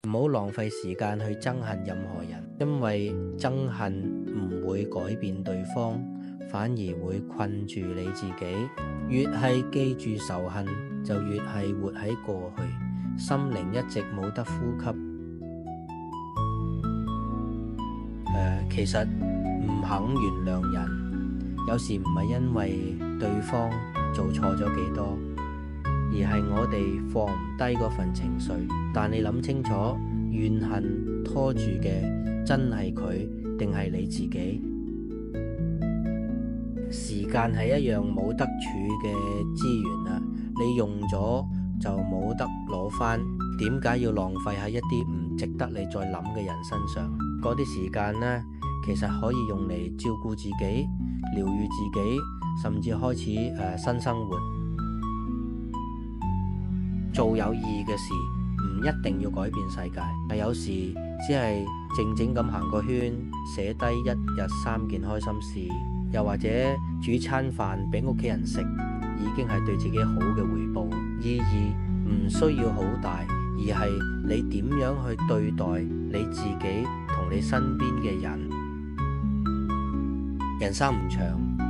唔好浪費時間去憎恨任何人，因為憎恨唔會改變對方，反而會困住你自己。越係記住仇恨，就越係活喺過去，心靈一直冇得呼吸。其實唔肯原諒人，有時唔係因為對方做錯咗幾多，而係我哋放唔低嗰份情緒。但你諗清楚，怨恨拖住嘅真係佢定係你自己？時間係一樣冇得儲嘅資源啊，你用咗就冇得攞返，點解要浪費喺一啲唔值得你再諗嘅人身上？嗰啲時間呢，其實可以用嚟照顧自己、療癒自己，甚至開始新生活。做有意義嘅事，唔一定要改變世界，但有時只係靜靜咁行個圈，寫低一日3件開心事，又或者煮餐飯俾屋企人食，已經係對自己好嘅回報。意義唔需要好大，而係你點樣去對待你自己同你身邊嘅人。人生唔長，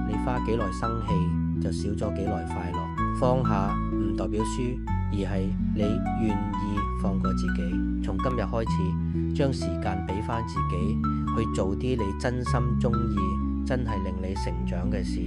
你花幾耐生氣就少咗幾耐快樂。放下唔代表輸，而係你願意放過自己。從今日開始，將時間俾翻自己，去做啲你真心中意、真係令你成長嘅事。